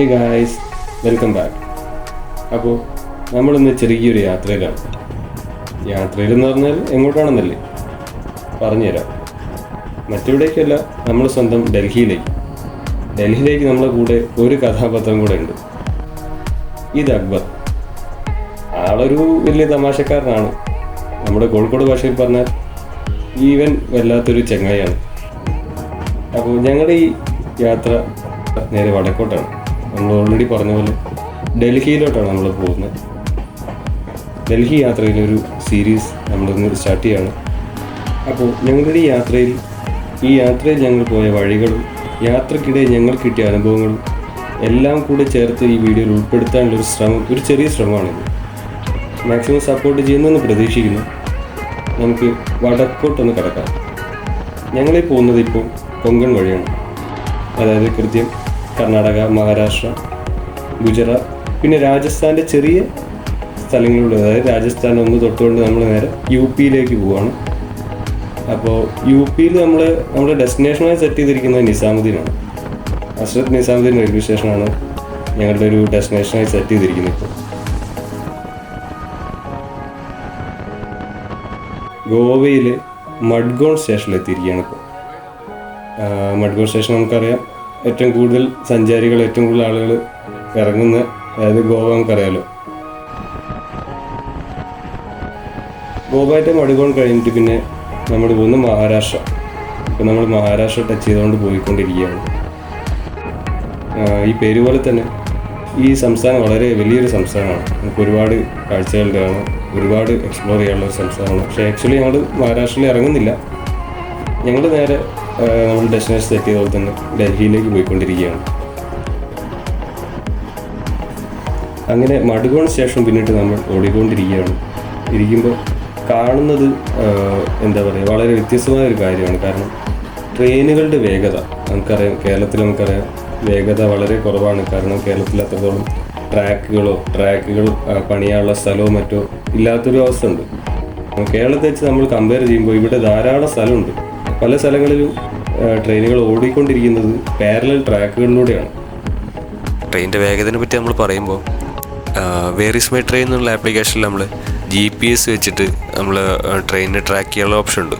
Hey guys, welcome back. അപ്പോൾ നമ്മളിന്ന് ചെറിയൊരു യാത്രയിലാണ്. യാത്രയിലെന്ന് പറഞ്ഞാൽ എങ്ങോട്ടാണെന്നല്ലേ പറഞ്ഞുതരാം. മറ്റെവിടേക്കല്ല, നമ്മൾ സ്വന്തം ഡൽഹിയിലേക്ക് നമ്മളെ കൂടെ ഒരു കഥാപാത്രം കൂടെ ഉണ്ട്. ഇത് അക്ബർ. ആളൊരു വലിയ തമാശക്കാരനാണ്. നമ്മുടെ കോഴിക്കോട് ഭാഷയിൽ പറഞ്ഞാൽ ഈവൻ വല്ലാത്തൊരു ചങ്ങായിയാണ്. അപ്പോൾ ഞങ്ങളുടെ ഈ യാത്ര നേരെ വടക്കോട്ടാണ്. നമ്മൾ ഓൾറെഡി പറഞ്ഞ പോലെ ഡൽഹിയിലോട്ടാണ് നമ്മൾ പോകുന്നത്. ഡൽഹി യാത്രയിലൊരു സീരീസ് നമ്മളിന്ന് സ്റ്റാർട്ട് ചെയ്യാണ്. അപ്പോൾ ഞങ്ങളുടെ ഈ യാത്രയിൽ ഞങ്ങൾ പോയ വഴികളും യാത്രക്കിടെ ഞങ്ങൾ കിട്ടിയ അനുഭവങ്ങളും എല്ലാം കൂടെ ചേർത്ത് ഈ വീഡിയോയിൽ ഉൾപ്പെടുത്താനുള്ളൊരു ഒരു ചെറിയ ശ്രമമാണിത്. മാക്സിമം സപ്പോർട്ട് ചെയ്യുന്നെന്ന് പ്രതീക്ഷിക്കുന്നു. നമുക്ക് വടക്കോട്ടൊന്ന് കിടക്കാം. ഞങ്ങളീ പോകുന്നത് ഇപ്പോൾ കൊങ്കൺ വഴിയാണ്. അതായത് കൃത്യം കർണാടക, മഹാരാഷ്ട്ര, ഗുജറാത്ത്, പിന്നെ രാജസ്ഥാൻ്റെ ചെറിയ സ്ഥലങ്ങളിലൂടെ, അതായത് രാജസ്ഥാൻ ഒന്ന് തൊട്ടുകൊണ്ട് നമ്മൾ നേരെ UP-യിലേക്ക് പോവുകയാണ്. അപ്പോൾ UP-യിൽ നമ്മുടെ ഡെസ്റ്റിനേഷനായി സെറ്റ് ചെയ്തിരിക്കുന്നത് നിസാമുദ്ദീനാണ്. ഹസ്രത്ത് നിസാമുദ്ദീൻ റെയിൽവേ സ്റ്റേഷനാണ് ഞങ്ങളുടെ ഒരു ഡെസ്റ്റിനേഷനായി സെറ്റ് ചെയ്തിരിക്കുന്നത്. ഇപ്പോൾ ഗോവയിലെ മഡ്ഗോൺ സ്റ്റേഷനിലെത്തിയിരിക്കുകയാണ്. ഇപ്പോൾ മഡ്ഗോൺ സ്റ്റേഷൻ നമുക്കറിയാം, ഏറ്റവും കൂടുതൽ സഞ്ചാരികൾ, ഏറ്റവും കൂടുതൽ ആളുകൾ ഇറങ്ങുന്ന, അതായത് ഗോവ നമുക്കറിയാമല്ലോ. ഗോവയായിട്ട് മഡ്ഗോൺ കഴിഞ്ഞിട്ട് പിന്നെ നമ്മൾ പോകുന്നത് മഹാരാഷ്ട്ര. ഇപ്പം നമ്മൾ മഹാരാഷ്ട്ര ടച്ച് ചെയ്തുകൊണ്ട് പോയിക്കൊണ്ടിരിക്കുകയാണ്. ഈ പേര് പോലെ തന്നെ ഈ സംസ്ഥാനം വളരെ വലിയൊരു സംസ്ഥാനമാണ്. നമുക്ക് ഒരുപാട് കാഴ്ചകളുടെ ആണ്, ഒരുപാട് എക്സ്പ്ലോർ ചെയ്യാനുള്ള ഒരു സംസ്ഥാനമാണ്. പക്ഷേ ആക്ച്വലി ഞങ്ങൾ മഹാരാഷ്ട്രയിൽ ഇറങ്ങുന്നില്ല. ഞങ്ങൾ നേരെ നമ്മൾ ഡെസ്റ്റിനേഷൻ സെറ്റ് ചെയ്ത പോലെ തന്നെ ഡൽഹിയിലേക്ക് പോയിക്കൊണ്ടിരിക്കുകയാണ്. അങ്ങനെ മഡ്ഗോൺ സ്റ്റേഷൻ പിന്നിട്ട് നമ്മൾ ഓടിക്കൊണ്ടിരിക്കുകയാണ്. ഇരിക്കുമ്പോൾ കാണുന്നത് എന്താ പറയുക, വളരെ വ്യത്യസ്തമായ ഒരു കാര്യമാണ്. കാരണം ട്രെയിനുകളുടെ വേഗത കേരളത്തിൽ നമുക്കറിയാം വേഗത വളരെ കുറവാണ്. കാരണം കേരളത്തിൽ അത്രത്തോളം ട്രാക്കുകൾ പണിയാനുള്ള സ്ഥലമോ മറ്റോ ഇല്ലാത്തൊരു അവസ്ഥ ഉണ്ട്. കേരളത്തെ വെച്ച് നമ്മൾ കമ്പയർ ചെയ്യുമ്പോൾ ഇവിടെ ധാരാളം സ്ഥലമുണ്ട്. പല സ്ഥലങ്ങളിലും ട്രെയിനുകൾ ഓടിക്കൊണ്ടിരിക്കുന്നത് പാരലൽ ട്രാക്കുകളിലൂടെയാണ്. ട്രെയിനിൻ്റെ വേഗതയെ പറ്റി നമ്മൾ പറയുമ്പോൾ വേർ ഈസ് മൈ ട്രെയിൻ എന്നുള്ള ആപ്ലിക്കേഷനിൽ നമ്മൾ GPS വെച്ചിട്ട് നമ്മൾ ട്രെയിനിനെ ട്രാക്ക് ചെയ്യാനുള്ള ഓപ്ഷൻ ഉണ്ട്.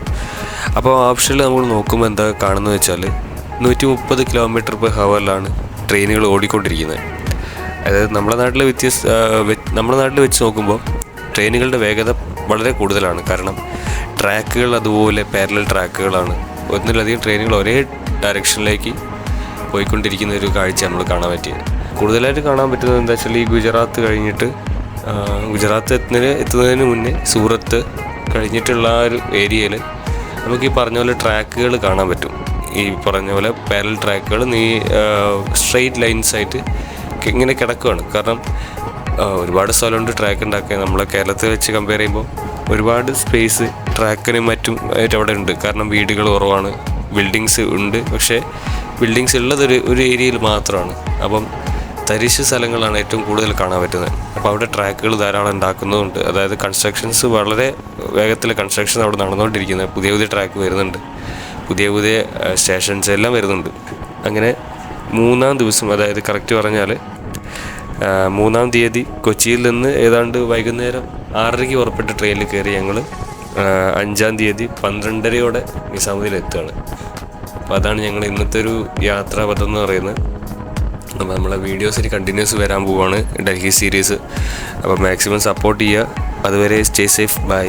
അപ്പോൾ ആ ഓപ്ഷനിൽ നമ്മൾ നോക്കുമ്പോൾ എന്താ കാണുന്നത് വെച്ചാൽ 130 km/h ട്രെയിനുകൾ ഓടിക്കൊണ്ടിരിക്കുന്നത്. അതായത് നമ്മുടെ നാട്ടിൽ വെച്ച് നോക്കുമ്പോൾ ട്രെയിനുകളുടെ വേഗത വളരെ കൂടുതലാണ്. കാരണം ട്രാക്കുകൾ അതുപോലെ പാരലൽ ട്രാക്കുകളാണ്. ഒന്നിലധികം ട്രെയിനുകൾ ഒരേ ഡയറക്ഷനിലേക്ക് പോയിക്കൊണ്ടിരിക്കുന്ന ഒരു കാഴ്ച നമ്മൾ കാണാൻ പറ്റിയത്. കൂടുതലായിട്ട് കാണാൻ പറ്റുന്നത് എന്താ വെച്ചാൽ ഈ ഗുജറാത്ത് എത്തുന്നതിന് മുന്നേ സൂറത്ത് കഴിഞ്ഞിട്ടുള്ള ആ ഒരു ഏരിയയിൽ നമുക്ക് ഈ പറഞ്ഞ പോലെ ട്രാക്കുകൾ കാണാൻ പറ്റും. ഈ പറഞ്ഞ പോലെ പാരലൽ ട്രാക്കുകൾ സ്ട്രെയിറ്റ് ലൈൻസായിട്ട് ഇങ്ങനെ കിടക്കുകയാണ്. കാരണം ഒരുപാട് സ്ഥലമുണ്ട് ട്രാക്ക് ഉണ്ടാക്കാൻ. നമ്മളെ കേരളത്തിൽ വെച്ച് കമ്പയർ ചെയ്യുമ്പോൾ ഒരുപാട് സ്പേസ് ട്രാക്കിനും മറ്റും ആയിട്ട് അവിടെ ഉണ്ട്. കാരണം വീടുകൾ കുറവാണ്, ബിൽഡിങ്സ് ഉണ്ട്, പക്ഷേ ബിൽഡിങ്സ് ഉള്ളത് ഒരു ഏരിയയിൽ മാത്രമാണ്. അപ്പം തരിശ് സ്ഥലങ്ങളാണ് ഏറ്റവും കൂടുതൽ കാണാൻ പറ്റുന്നത്. അപ്പോൾ അവിടെ ട്രാക്കുകൾ ധാരാളം ഉണ്ടാക്കുന്നതുകൊണ്ട്, അതായത് കൺസ്ട്രക്ഷൻസ് വളരെ വേഗത്തിൽ കൺസ്ട്രക്ഷൻ അവിടെ നടന്നുകൊണ്ടിരിക്കുന്നത്. പുതിയ ട്രാക്ക് വരുന്നുണ്ട്, പുതിയ സ്റ്റേഷൻസ് എല്ലാം വരുന്നുണ്ട്. അങ്ങനെ 3-ാം ദിവസം, അതായത് കറക്റ്റ് പറഞ്ഞാൽ 3-ാം തീയതി കൊച്ചിയിൽ നിന്ന് ഏതാണ്ട് വൈകുന്നേരം 6:30 പുറപ്പെട്ട ട്രെയിനിൽ കയറി ഞങ്ങൾ 5-ാം തീയതി 12:30 നിസാമുദ്ദീനിൽ എത്തുകയാണ്. അപ്പോൾ അതാണ് ഞങ്ങൾ ഇന്നത്തെ ഒരു യാത്രാപഥം എന്ന് പറയുന്നത്. അപ്പോൾ നമ്മളെ വീഡിയോസിൽ കണ്ടിന്യൂസ് വരാൻ പോവുകയാണ് ഡൽഹി സീരീസ്. അപ്പോൾ മാക്സിമം സപ്പോർട്ട് ചെയ്യുക. അതുവരെ സ്റ്റേ സേഫ്, ബൈ.